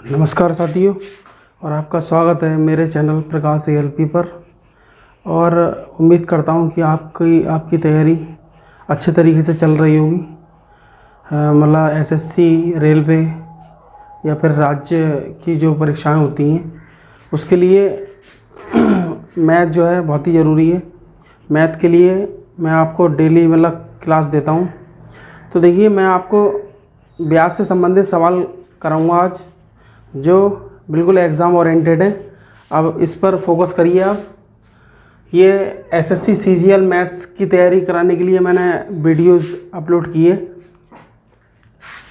नमस्कार साथियों, और आपका स्वागत है मेरे चैनल प्रकाश ALP पर। और उम्मीद करता हूं कि आपकी तैयारी अच्छे तरीके से चल रही होगी। मतलब SSC, रेलवे या फिर राज्य की जो परीक्षाएं होती हैं उसके लिए मैथ जो है बहुत ही ज़रूरी है। मैथ के लिए मैं आपको डेली क्लास देता हूं। तो देखिए, मैं आपको ब्याज से संबंधित सवाल कराऊंगा आज, जो बिल्कुल एग्ज़ाम ओरिएंटेड है। अब इस पर फोकस करिए आप। ये SSC CGL मैथ्स की तैयारी कराने के लिए मैंने वीडियोस अपलोड किए।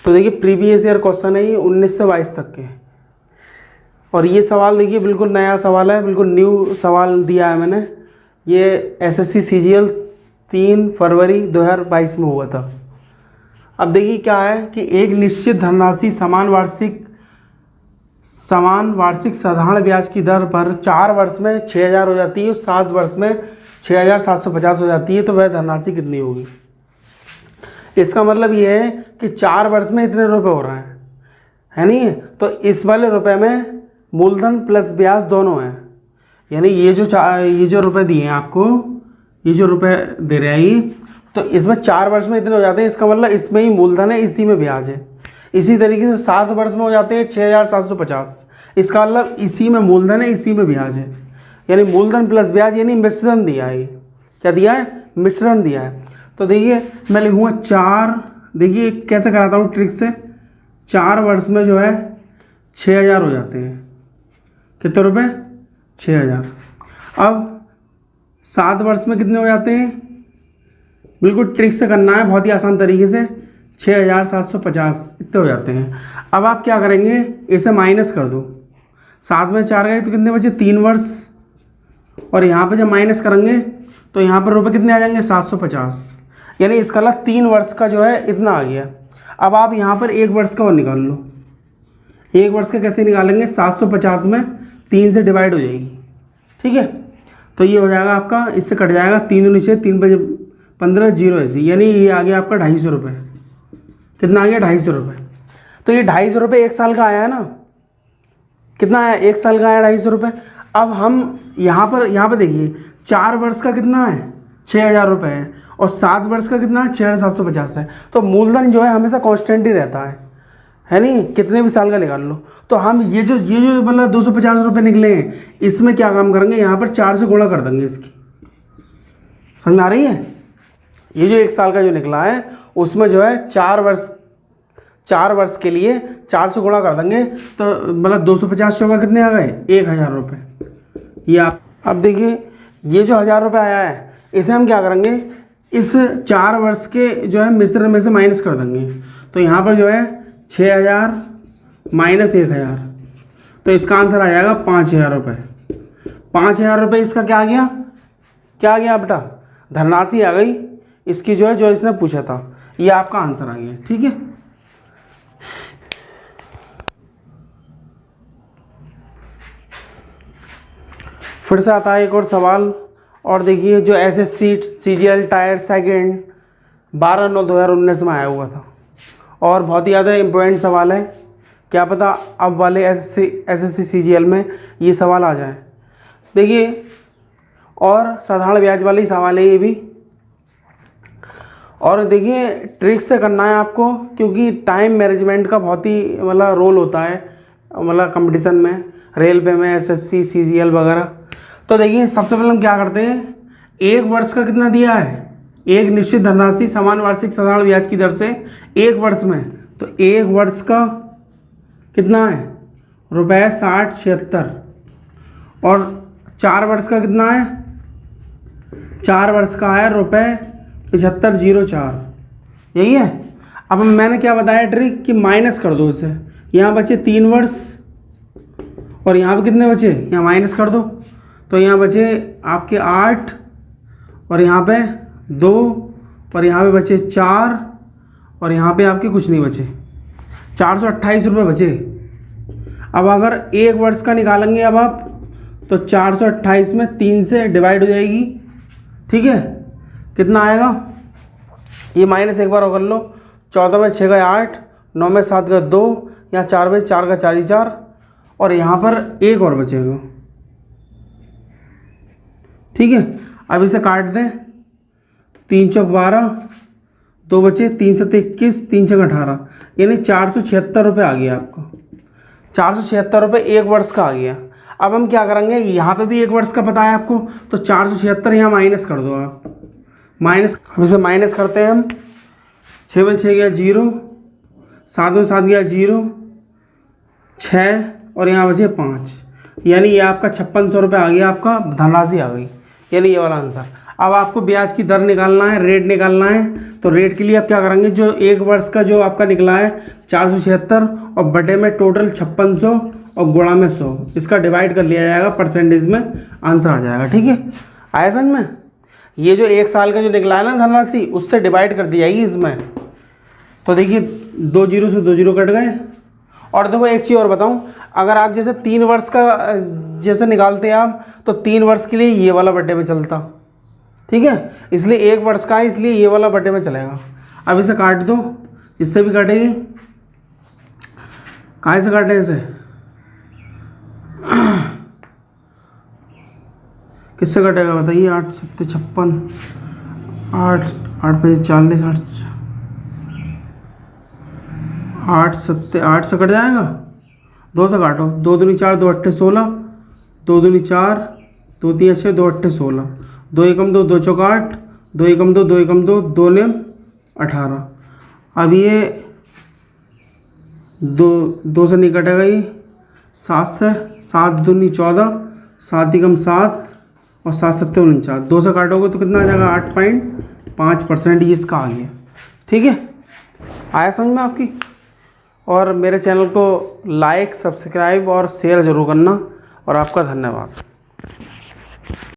तो देखिए, प्रीवियस ईयर क्वेश्चन है ये 19 से 22 तक के। और ये सवाल देखिए बिल्कुल नया सवाल है, बिल्कुल न्यू सवाल दिया है मैंने। ये SSC CGL 3 फरवरी 2022 में हुआ था। अब देखिए क्या है कि एक निश्चित धनराशि समान वार्षिक साधारण ब्याज की दर पर 4 वर्ष में 6000 हो जाती है और 7 वर्ष में 6750 हो जाती है। तो वह धनराशि कितनी होगी? इसका मतलब ये है कि 4 वर्ष में इतने रुपए हो रहे हैं, है नहीं? तो इस वाले रुपए में मूलधन प्लस ब्याज दोनों हैं। यानी ये जो रुपए दिए हैं आपको, ये जो रुपए दे रहे हैं ये, तो इसमें 4 वर्ष में इतने हो जाते हैं। इसका मतलब इसमें ही मूलधन है, इसी में ब्याज है। इसी तरीके से 7 वर्ष में हो जाते हैं 6750। इसका मतलब इसी में मूलधन है, इसी में ब्याज है। यानी मूलधन प्लस ब्याज, यानी मिश्रण दिया है। क्या दिया है? मिश्रण दिया है। तो देखिए, मैं लिखूँगा 4। देखिए कैसे कराता हूँ ट्रिक से। 4 वर्ष में जो है 6000 हो जाते हैं। कितने रुपए? 6000। अब 7 वर्ष में कितने हो जाते हैं? बिल्कुल ट्रिक से करना है, बहुत ही आसान तरीके से। 6750 इतने हो जाते हैं। अब आप क्या करेंगे, इसे माइनस कर दो। 7 में 4 गए तो कितने बचे? 3 वर्ष। और यहाँ पे जब माइनस करेंगे तो यहाँ पर रुपए कितने आ जाएंगे? 750। यानी इसका अलग 3 वर्ष का जो है इतना आ गया। अब आप यहाँ पर 1 वर्ष का और निकाल लो। 1 वर्ष का कैसे निकालेंगे? 750 में 3 से डिवाइड हो जाएगी, ठीक है? तो ये हो जाएगा आपका, इससे कट जाएगा 3 नीचे, 3 पे 15 0 ऐसे, यानी ये आ गया आपका 250 रुपये। कितना आ गया? 250 रुपये। तो ये 250 रुपये 1 साल का आया है ना? कितना आया? 1 साल का आया 250 रुपये। अब हम यहाँ पर देखिए, 4 वर्ष का कितना है? 6000 रुपये है। और 7 वर्ष का कितना है? 6750 है। तो मूलधन जो है हमेशा कांस्टेंट ही रहता है नहीं? कितने भी साल का निकाल लो। तो हम ये जो 250 रुपये निकले हैं, इसमें क्या काम करेंगे? यहाँ पर 4 से गुणा कर देंगे इसकी। समझ में आ रही है? ये जो 1 साल का जो निकला है उसमें जो है 4 वर्ष के लिए 4 से गुणा कर देंगे। तो 250 चौका कितने आ गए? 1000 रुपये। ये आप अब देखिए, ये जो 1000 रुपये आया है, इसे हम क्या करेंगे? इस 4 वर्ष के जो है मिश्रण में से माइनस कर देंगे। तो यहाँ पर जो है 6000 माइनस 1000, तो इसका आंसर आ जाएगा 5000 रुपये। 5000 रुपये इसका क्या आ गया? क्या आ गया बेटा? धनराशि आ गई इसकी, जो इसने पूछा था। ये आपका आंसर आ गया, ठीक है? फिर से आता है एक और सवाल। और देखिए, जो SSC CGL टायर सेकंड 12/9/2019 में आया हुआ था, और बहुत ही ज़्यादा इम्पोर्टेंट सवाल है। क्या पता अब वाले SSC CGL में ये सवाल आ जाए। देखिए, और साधारण ब्याज वाले ही सवाल है ये भी। और देखिए, ट्रिक से करना है आपको, क्योंकि टाइम मैनेजमेंट का बहुत ही रोल होता है कंपटीशन में, रेलवे में, SSC CGL वगैरह। तो देखिए, सबसे पहले हम क्या करते हैं, 1 वर्ष का कितना दिया है? एक निश्चित धनराशि समान वार्षिक साधारण ब्याज की दर से 1 वर्ष में। तो 1 वर्ष का कितना है? रुपये 6076। और 4 वर्ष का कितना है? 4 वर्ष का है रुपये 7504। यही है। अब मैंने क्या बताया ट्रिक, कि माइनस कर दो इसे। यहाँ बचे 3 वर्ष, और यहाँ पे कितने बचे? यहाँ माइनस कर दो। तो यहाँ बचे आपके 8, और यहाँ पे 2, और यहाँ पे बचे 4, और यहाँ पे आपके कुछ नहीं बचे। 428 रुपये बचे। अब अगर 1 वर्ष का निकालेंगे अब आप, तो 428 में 3 से डिवाइड हो जाएगी, ठीक है? कितना आएगा? ये माइनस एक बार और कर लो। 14 में 6 गए 8, 9 में 7 का 2, यहाँ 4 में 4 का 4 ही 4, और यहाँ पर एक और बचेगा। ठीक है, अब इसे काट दें। 3 चौक 12, 2 बचे, 3 7 21, 3 6 18, यानी 476 रुपये आ गया आपको। 476 रुपये एक वर्ष का आ गया। अब हम क्या करेंगे, यहाँ पे भी एक वर्ष का पता है आपको, तो 476 यहाँ माइनस कर दो आप, माइनस। अब इसे माइनस करते हैं हम। 6 में 6 गया 0, 7 में 7 गया 0, 6 और यहाँ बचे 5, यानी ये आपका 5600 रुपये आ गया, आपका धनराशि आ गई, यानी ये वाला आंसर। अब आपको ब्याज की दर निकालना है, रेट निकालना है, तो रेट के लिए आप क्या करेंगे, जो एक वर्ष का जो आपका निकला है 476 और बटे में टोटल 5600 और गुणा में 100, इसका डिवाइड कर लिया जाएगा, परसेंटेज में आंसर आ जाएगा। ठीक है, आया समझ में? ये जो एक साल का जो निकला है ना धनराशि, उससे डिवाइड कर दी जाएगी इसमें। तो देखिए 2 0 से 2 0 कट गए। और देखो एक चीज़ और बताऊं, अगर आप जैसे 3 वर्ष का जैसे निकालते हैं आप, तो 3 वर्ष के लिए ये वाला बटे में चलता। ठीक है, इसलिए 1 वर्ष का है, इसलिए ये वाला बटे में चलेगा। अब इसे काट दो, इससे भी काटेगी। कहाँ से काटे इसे, किससे कटेगा बताइए? 8 7 56, 8 8 पे 40, 8 7 8 से कट जाएगा। 2 से काटो, 2 दूनी 4, 2 8 16, 2 दूनी 4, 2 3 6, 2 8 16, 2 एकम 2, 2 चौक 8, 2 एकम 2, 2 एकम 2, 2 नेम 18। अब ये 2 से नहीं कटेगा, ये 7 से, 7 दूनी 14, 7 एकम 7 और 7 7 49, 2 से काटोगे तो कितना आ जाएगा? 8.5%, ये इसका आ गया। ठीक है, आया समझ में आपकी? और मेरे चैनल को लाइक, सब्सक्राइब और शेयर ज़रूर करना, और आपका धन्यवाद।